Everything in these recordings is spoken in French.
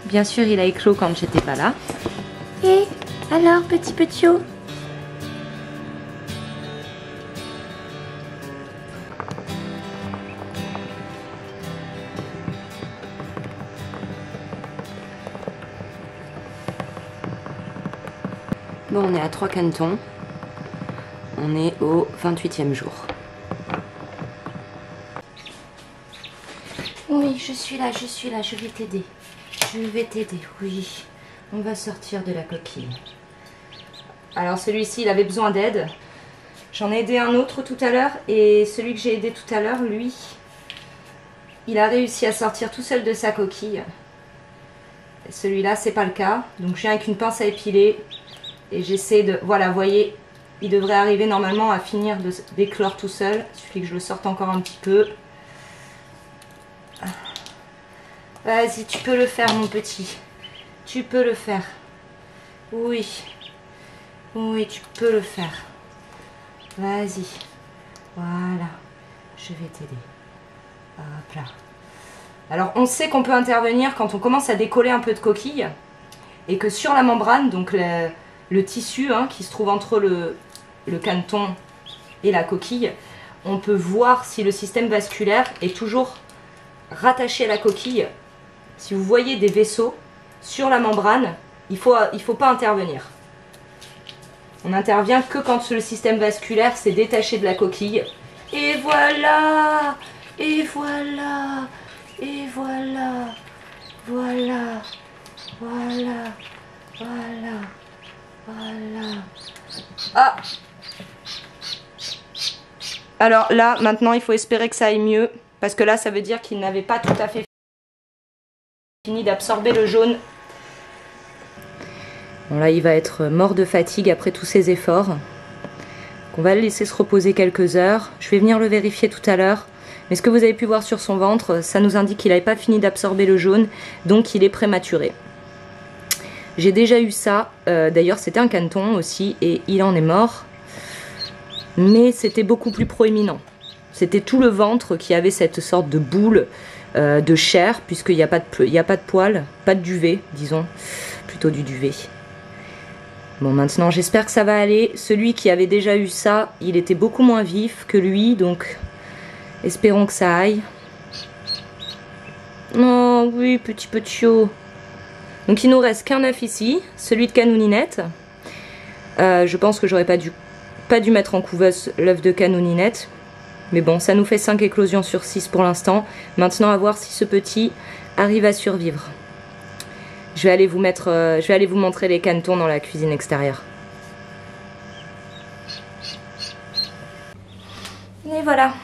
Bien sûr, il a éclos quand j'étais pas là. Et alors, petit petiot? Bon, on est à 3 canetons. On est au 28e jour. Oui, je suis là, je vais t'aider. Je vais t'aider, oui. On va sortir de la coquille. Alors celui-ci, il avait besoin d'aide. J'en ai aidé un autre tout à l'heure et celui que j'ai aidé tout à l'heure, lui, il a réussi à sortir tout seul de sa coquille. Celui-là, c'est pas le cas. Donc je viens avec une pince à épiler et j'essaie de... Voilà, vous voyez, il devrait arriver normalement à finir d'éclore tout seul. Il suffit que je le sorte encore un petit peu. Vas-y, tu peux le faire, mon petit. Tu peux le faire. Oui. Oui, tu peux le faire. Vas-y. Voilà. Je vais t'aider. Hop là. Alors, on sait qu'on peut intervenir quand on commence à décoller un peu de coquille. Et que sur la membrane, donc le tissu qui se trouve entre le caneton et la coquille, on peut voir si le système vasculaire est toujours rattaché à la coquille. Si vous voyez des vaisseaux sur la membrane, il faut pas intervenir. On n'intervient que quand le système vasculaire s'est détaché de la coquille. Et voilà! Et voilà! Et voilà! Voilà! Voilà! Voilà! Voilà! Ah! Alors là, maintenant, il faut espérer que ça aille mieux. Parce que là, ça veut dire qu'il n'avait pas tout à fait fini d'absorber le jaune. Bon là il va être mort de fatigue après tous ces efforts. Donc, on va le laisser se reposer quelques heures. Je vais venir le vérifier tout à l'heure. Mais ce que vous avez pu voir sur son ventre, ça nous indique qu'il n'avait pas fini d'absorber le jaune. Donc il est prématuré. J'ai déjà eu ça. D'ailleurs c'était un caneton aussi et il en est mort. Mais c'était beaucoup plus proéminent. C'était tout le ventre qui avait cette sorte de boule de chair, puisqu'il n'y a pas de poils, pas de duvet, disons, plutôt du duvet. Bon, maintenant, j'espère que ça va aller. Celui qui avait déjà eu ça, il était beaucoup moins vif que lui, donc espérons que ça aille. Oh, oui, petit petiot. Donc, il nous reste qu'un œuf ici, celui de Canouninette. Je pense que j'aurais pas dû mettre en couveuse l'œuf de Canouninette. Mais bon, ça nous fait 5 éclosions sur 6 pour l'instant. Maintenant, à voir si ce petit arrive à survivre. Je vais aller vous montrer les canetons dans la cuisine extérieure. Et voilà.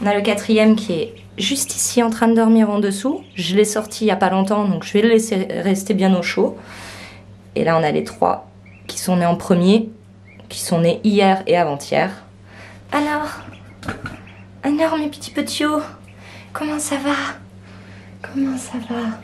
On a le 4e qui est juste ici en train de dormir en dessous. Je l'ai sorti il n'y a pas longtemps, donc je vais le laisser rester bien au chaud. Et là, on a les 3 qui sont nés en premier, qui sont nés hier et avant-hier. Alors, mes petits petiots, comment ça va? Comment ça va?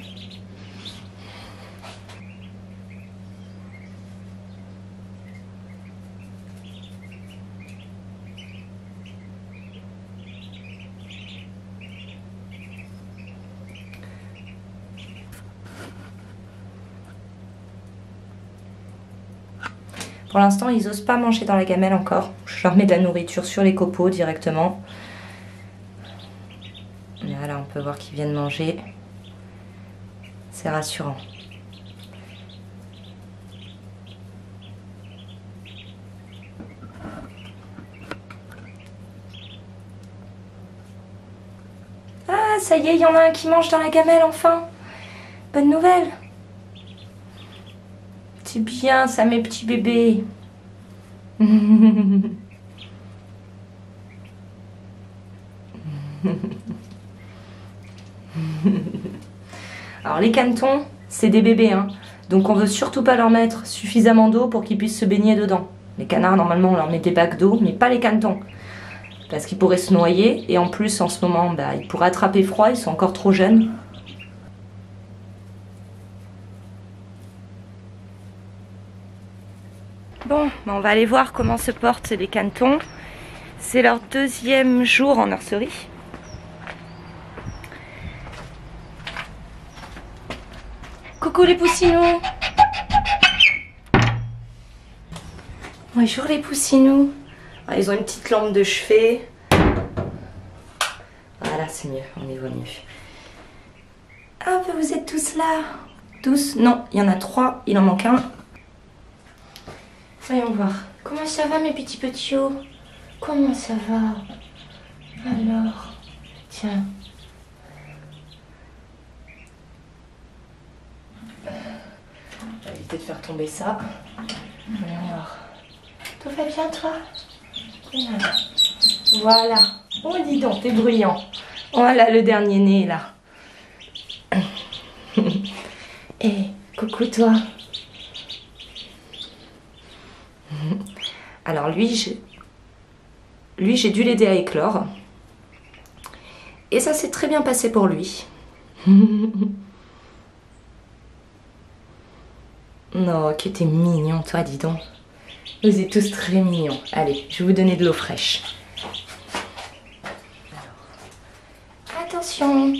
Pour l'instant, ils n'osent pas manger dans la gamelle encore. Je leur mets de la nourriture sur les copeaux directement. Et là, on peut voir qu'ils viennent manger. C'est rassurant. Ah, ça y est, il y en a un qui mange dans la gamelle enfin. Bonne nouvelle. C'est bien ça, mes petits bébés. Alors les canetons, c'est des bébés, hein. Donc on veut surtout pas leur mettre suffisamment d'eau pour qu'ils puissent se baigner dedans. Les canards, normalement, on leur met des bacs d'eau, mais pas les canetons. Parce qu'ils pourraient se noyer, et en plus, en ce moment, ils pourraient attraper froid, ils sont encore trop jeunes. Bon, on va aller voir comment se portent les canetons. C'est leur 2e jour en nurserie. Coucou les poussinous. Bonjour les poussinous. Ah, ils ont une petite lampe de chevet. Voilà, c'est mieux, on y voit mieux. Ah, vous êtes tous là. Tous? Non, il y en a 3, il en manque un. Voyons voir. Comment ça va mes petits petiots? Comment ça va? Alors, tiens. Je vais éviter de faire tomber ça. Voyons voir. Tout va bien toi? Voilà. Oh dis donc, t'es bruyant. Voilà le dernier né là. Eh, coucou toi. Alors lui, j'ai dû l'aider à éclore. Et ça s'est très bien passé pour lui. Non, que t'es mignon toi, dis donc. Vous êtes tous très mignons. Allez, je vais vous donner de l'eau fraîche. Alors, attention.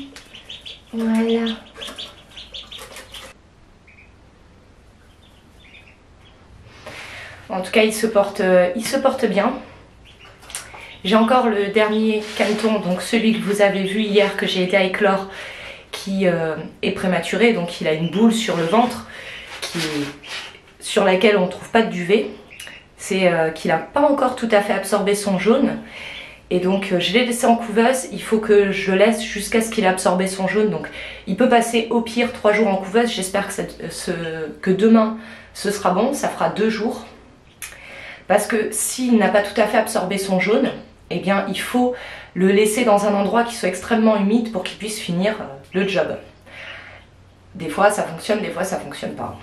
Voilà. En tout cas, il se porte bien. J'ai encore le dernier caneton, donc celui que vous avez vu hier que j'ai aidé à éclore, qui est prématuré, donc il a une boule sur le ventre sur laquelle on ne trouve pas de duvet. C'est qu'il n'a pas encore tout à fait absorbé son jaune. Et donc je l'ai laissé en couveuse, il faut que je le laisse jusqu'à ce qu'il ait absorbé son jaune. Donc il peut passer au pire 3 jours en couveuse, j'espère que demain ce sera bon, ça fera 2 jours. Parce que s'il n'a pas tout à fait absorbé son jaune, eh bien il faut le laisser dans un endroit qui soit extrêmement humide pour qu'il puisse finir le job. Des fois ça fonctionne, des fois ça fonctionne pas.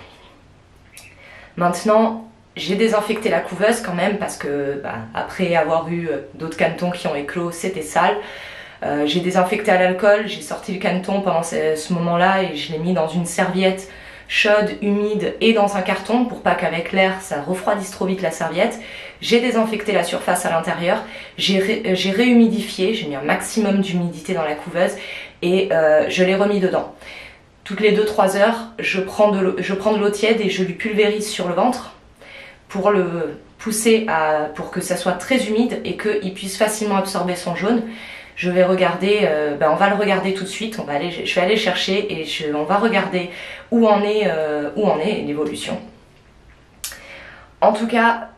Maintenant, j'ai désinfecté la couveuse quand même parce que après avoir eu d'autres canetons qui ont éclos, c'était sale. J'ai désinfecté à l'alcool, j'ai sorti le caneton pendant ce moment-là et je l'ai mis dans une serviette chaude, humide et dans un carton pour pas qu'avec l'air ça refroidisse trop vite la serviette. J'ai désinfecté la surface à l'intérieur, j'ai réhumidifié, j'ai mis un maximum d'humidité dans la couveuse et je l'ai remis dedans. Toutes les 2-3 heures, je prends de l'eau tiède et je lui pulvérise sur le ventre pour le pousser pour que ça soit très humide et qu'il puisse facilement absorber son jaune. Je vais regarder, on va le regarder tout de suite, je vais aller chercher et on va regarder où en est l'évolution. En tout cas,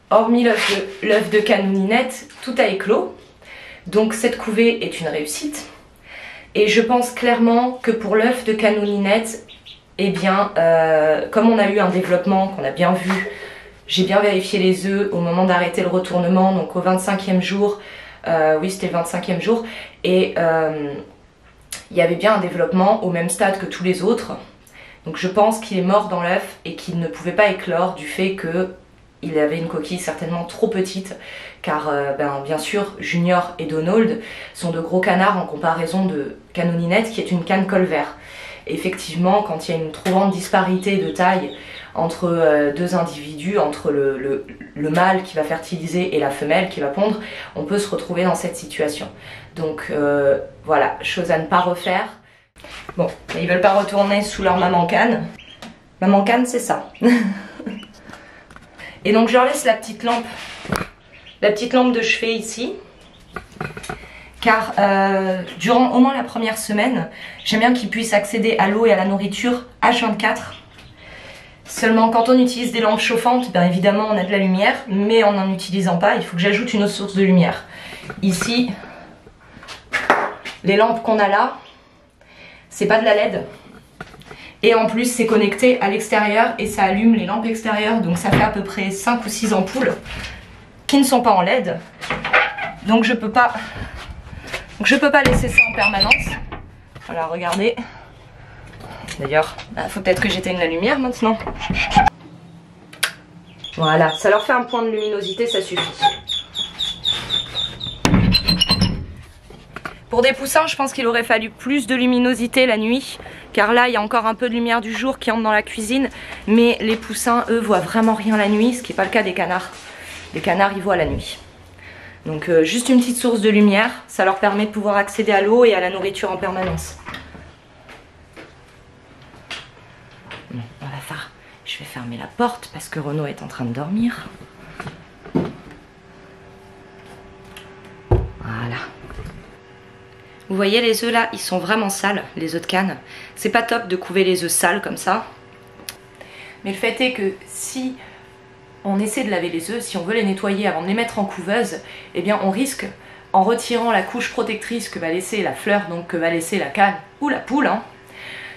hormis l'œuf de canouninette, tout a éclos. Donc cette couvée est une réussite. Et je pense clairement que pour l'œuf de canouninette, eh bien, comme on a eu un développement, qu'on a bien vu, j'ai bien vérifié les œufs au moment d'arrêter le retournement, donc au 25e jour, oui c'était le 25e jour, et il y avait bien un développement au même stade que tous les autres. Donc je pense qu'il est mort dans l'œuf et qu'il ne pouvait pas éclore du fait qu'il avait une coquille certainement trop petite, car bien sûr Junior et Donald sont de gros canards en comparaison de Canouninette qui est une canne colvert. Effectivement, quand il y a une trop grande disparité de taille entre deux individus, entre le mâle qui va fertiliser et la femelle qui va pondre, on peut se retrouver dans cette situation. Donc voilà, chose à ne pas refaire. Bon, ils veulent pas retourner sous leur maman canne. Maman canne, c'est ça. Et donc je leur laisse la petite lampe de chevet ici. Car durant au moins la première semaine, j'aime bien qu'ils puissent accéder à l'eau et à la nourriture H24. Seulement quand on utilise des lampes chauffantes, bien évidemment on a de la lumière, mais en n'en utilisant pas, il faut que j'ajoute une autre source de lumière. Ici, les lampes qu'on a là, c'est pas de la LED. Et en plus c'est connecté à l'extérieur et ça allume les lampes extérieures, donc ça fait à peu près 5 ou 6 ampoules qui ne sont pas en LED. Donc je peux pas laisser ça en permanence. Voilà, regardez. D'ailleurs, faut peut-être que j'éteigne la lumière maintenant. Voilà, ça leur fait un point de luminosité, ça suffit. Pour des poussins, je pense qu'il aurait fallu plus de luminosité la nuit, car là, il y a encore un peu de lumière du jour qui entre dans la cuisine, mais les poussins, eux, voient vraiment rien la nuit, ce qui n'est pas le cas des canards. Les canards, ils voient la nuit. Donc juste une petite source de lumière, ça leur permet de pouvoir accéder à l'eau et à la nourriture en permanence. Bon, je vais fermer la porte parce que Renaud est en train de dormir. Voilà. Vous voyez les œufs là, ils sont vraiment sales, les œufs de canne. C'est pas top de couver les œufs sales comme ça. Mais le fait est que si on essaie de laver les œufs, si on veut les nettoyer avant de les mettre en couveuse, eh bien on risque, en retirant la couche protectrice que va laisser la fleur, donc que va laisser la canne ou la poule, hein,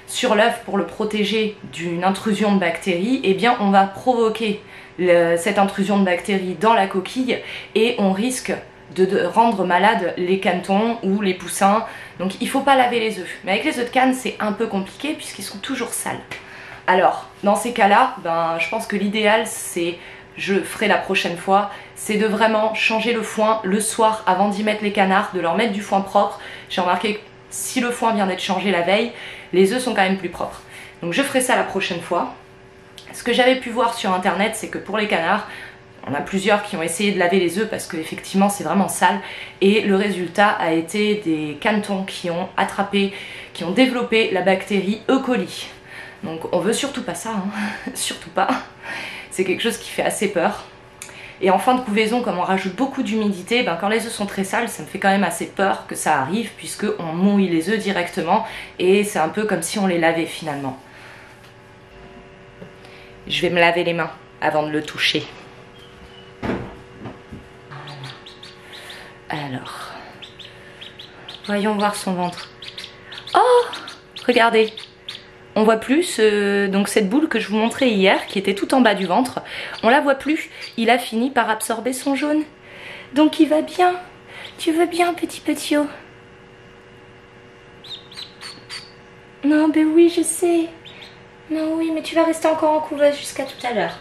sur l'œuf pour le protéger d'une intrusion de bactéries, eh bien on va provoquer cette intrusion de bactéries dans la coquille et on risque de rendre malades les canetons ou les poussins. Donc il ne faut pas laver les œufs. Mais avec les œufs de canne, c'est un peu compliqué puisqu'ils sont toujours sales. Alors, dans ces cas-là, je pense que l'idéal, c'est, je ferai la prochaine fois, c'est de vraiment changer le foin le soir avant d'y mettre les canards, de leur mettre du foin propre. J'ai remarqué que si le foin vient d'être changé la veille, les œufs sont quand même plus propres. Donc je ferai ça la prochaine fois. Ce que j'avais pu voir sur internet, c'est que pour les canards, on a plusieurs qui ont essayé de laver les œufs parce qu'effectivement c'est vraiment sale et le résultat a été des canetons qui ont attrapé, qui ont développé la bactérie E. coli. Donc on veut surtout pas ça, hein. Surtout pas. C'est quelque chose qui fait assez peur. Et en fin de couvaison, comme on rajoute beaucoup d'humidité, quand les œufs sont très sales, ça me fait quand même assez peur que ça arrive puisque on mouille les œufs directement et c'est un peu comme si on les lavait finalement. Je vais me laver les mains avant de le toucher. Alors, voyons voir son ventre. Oh, regardez, on voit plus donc cette boule que je vous montrais hier, qui était tout en bas du ventre. On la voit plus, il a fini par absorber son jaune. Donc il va bien. Tu veux bien, petit O? Non, ben oui, je sais. Non, oui, mais tu vas rester encore en couveuse jusqu'à tout à l'heure.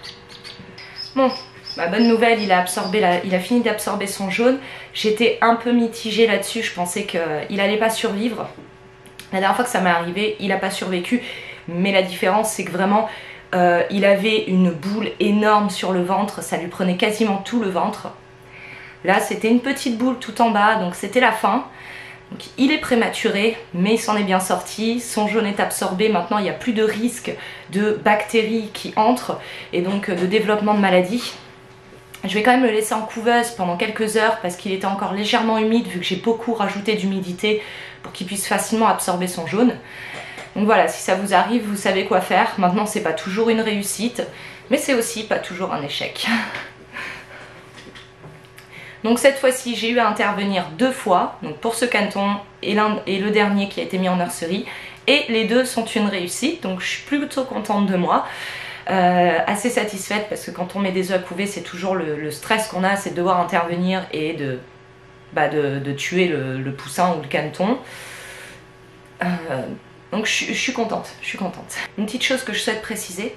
Bon. Ma bonne nouvelle, il a fini d'absorber son jaune. J'étais un peu mitigée là-dessus, je pensais qu'il n'allait pas survivre. La dernière fois que ça m'est arrivé, il n'a pas survécu. Mais la différence, c'est que vraiment, il avait une boule énorme sur le ventre. Ça lui prenait quasiment tout le ventre. Là, c'était une petite boule tout en bas, donc c'était la fin. Donc, il est prématuré, mais il s'en est bien sorti. Son jaune est absorbé. Maintenant, il n'y a plus de risque de bactéries qui entrent et donc de développement de maladies. Je vais quand même le laisser en couveuse pendant quelques heures parce qu'il était encore légèrement humide vu que j'ai beaucoup rajouté d'humidité pour qu'il puisse facilement absorber son jaune. Donc voilà, si ça vous arrive, vous savez quoi faire. Maintenant, c'est pas toujours une réussite, mais c'est aussi pas toujours un échec. Donc cette fois-ci, j'ai eu à intervenir 2 fois, donc pour ce caneton et le dernier qui a été mis en nurserie. Et les deux sont une réussite, donc je suis plutôt contente de moi. Assez satisfaite parce que quand on met des œufs à couver, c'est toujours le stress qu'on a, c'est de devoir intervenir et de tuer le poussin ou le caneton. Donc je suis contente, je suis contente. Une petite chose que je souhaite préciser,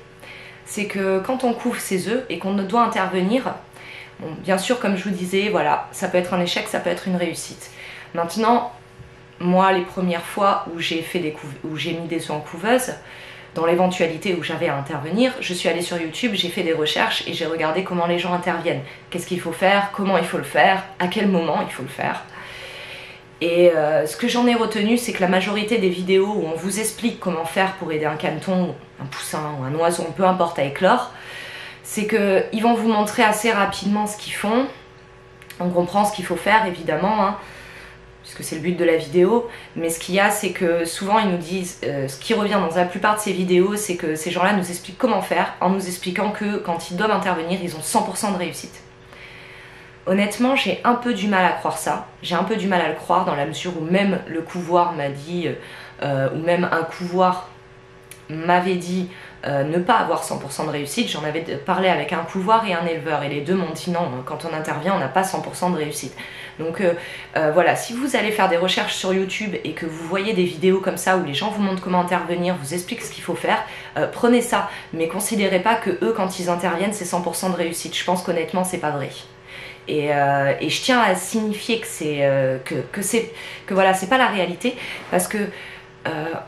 c'est que quand on couve ses œufs et qu'on doit intervenir, bon, bien sûr comme je vous disais, voilà, ça peut être un échec, ça peut être une réussite. Maintenant, moi les premières fois où j'ai mis des œufs en couveuse, dans l'éventualité où j'avais à intervenir, je suis allée sur YouTube, j'ai fait des recherches et j'ai regardé comment les gens interviennent. Qu'est-ce qu'il faut faire, comment il faut le faire, à quel moment il faut le faire. Et ce que j'en ai retenu, c'est que la majorité des vidéos où on vous explique comment faire pour aider un caneton, un poussin ou un oiseau, peu importe, à éclore, c'est qu'ils vont vous montrer assez rapidement ce qu'ils font. On comprend ce qu'il faut faire évidemment, hein, puisque c'est le but de la vidéo, mais ce qu'il y a, c'est que souvent ils nous disent, ce qui revient dans la plupart de ces vidéos, c'est que ces gens-là nous expliquent comment faire, en nous expliquant que quand ils doivent intervenir, ils ont 100% de réussite. Honnêtement, j'ai un peu du mal à croire ça, j'ai un peu du mal à le croire dans la mesure où même le couvoir m'a dit, ou même un couvoir m'avait dit ne pas avoir 100% de réussite. J'en avais parlé avec un couvoir et un éleveur et les deux m'ont dit non, quand on intervient on n'a pas 100% de réussite. Donc voilà, si vous allez faire des recherches sur YouTube et que vous voyez des vidéos comme ça où les gens vous montrent comment intervenir, vous expliquent ce qu'il faut faire, prenez ça, mais considérez pas que eux quand ils interviennent c'est 100% de réussite. Je pense qu'honnêtement c'est pas vrai. Et je tiens à signifier que c'est voilà, c'est pas la réalité, parce que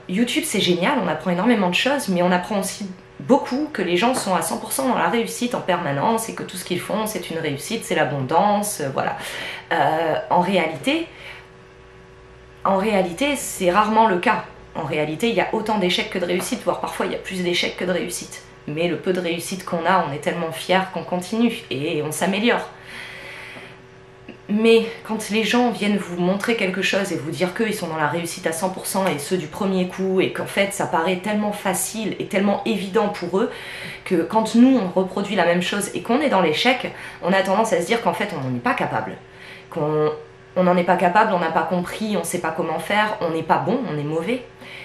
YouTube c'est génial, on apprend énormément de choses, mais on apprend aussi beaucoup que les gens sont à 100% dans la réussite en permanence et que tout ce qu'ils font c'est une réussite, c'est l'abondance, voilà. En réalité c'est rarement le cas. En réalité, il y a autant d'échecs que de réussites, voire parfois il y a plus d'échecs que de réussites. Mais le peu de réussite qu'on a, on est tellement fiers qu'on continue et on s'améliore. Mais quand les gens viennent vous montrer quelque chose et vous dire qu'ils sont dans la réussite à 100% et ceux du premier coup, et qu'en fait ça paraît tellement facile et tellement évident pour eux, que quand nous on reproduit la même chose et qu'on est dans l'échec, on a tendance à se dire qu'en fait on n'en est pas capable. On n'en est pas capable, on n'a pas compris, on ne sait pas comment faire, on n'est pas bon, on est mauvais.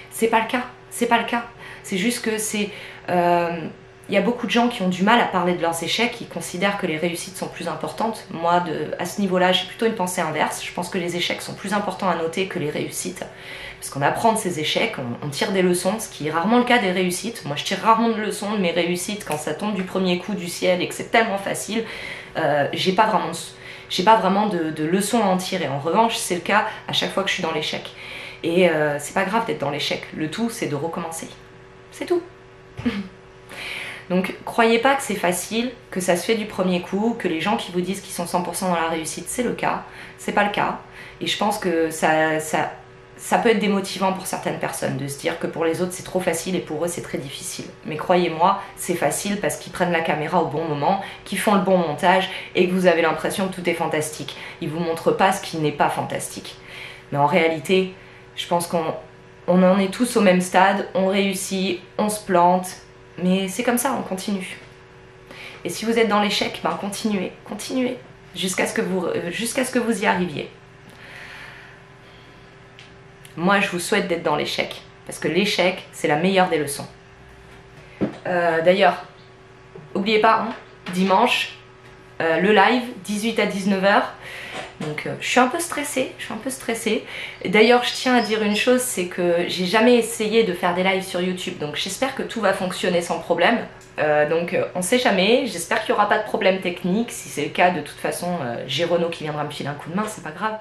C'est pas le cas, c'est pas le cas. C'est juste que c'est... Il y a beaucoup de gens qui ont du mal à parler de leurs échecs, qui considèrent que les réussites sont plus importantes. Moi, à ce niveau-là, j'ai plutôt une pensée inverse. Je pense que les échecs sont plus importants à noter que les réussites. Parce qu'on apprend de ces échecs, on tire des leçons, ce qui est rarement le cas des réussites. Moi, je tire rarement de leçons de mes réussites quand ça tombe du premier coup du ciel et que c'est tellement facile. J'ai pas vraiment de leçons à en tirer. En revanche, c'est le cas à chaque fois que je suis dans l'échec. Et c'est pas grave d'être dans l'échec. Le tout, c'est de recommencer. C'est tout. Donc, croyez pas que c'est facile, que ça se fait du premier coup, que les gens qui vous disent qu'ils sont 100% dans la réussite, c'est le cas. C'est pas le cas. Et je pense que ça peut être démotivant pour certaines personnes de se dire que pour les autres c'est trop facile et pour eux c'est très difficile. Mais croyez-moi, c'est facile parce qu'ils prennent la caméra au bon moment, qu'ils font le bon montage et que vous avez l'impression que tout est fantastique. Ils vous montrent pas ce qui n'est pas fantastique. Mais en réalité, je pense qu'on en est tous au même stade, on réussit, on se plante, mais c'est comme ça, on continue. Et si vous êtes dans l'échec, ben continuez, jusqu'à ce que vous y arriviez. Moi, je vous souhaite d'être dans l'échec, parce que l'échec, c'est la meilleure des leçons. D'ailleurs, n'oubliez pas, hein, dimanche, le live, 18 à 19h. Donc je suis un peu stressée, D'ailleurs, je tiens à dire une chose, c'est que j'ai jamais essayé de faire des lives sur YouTube, donc j'espère que tout va fonctionner sans problème. Donc on sait jamais, j'espère qu'il n'y aura pas de problème technique. Si c'est le cas, de toute façon, j'ai Renaud qui viendra me filer un coup de main, c'est pas grave.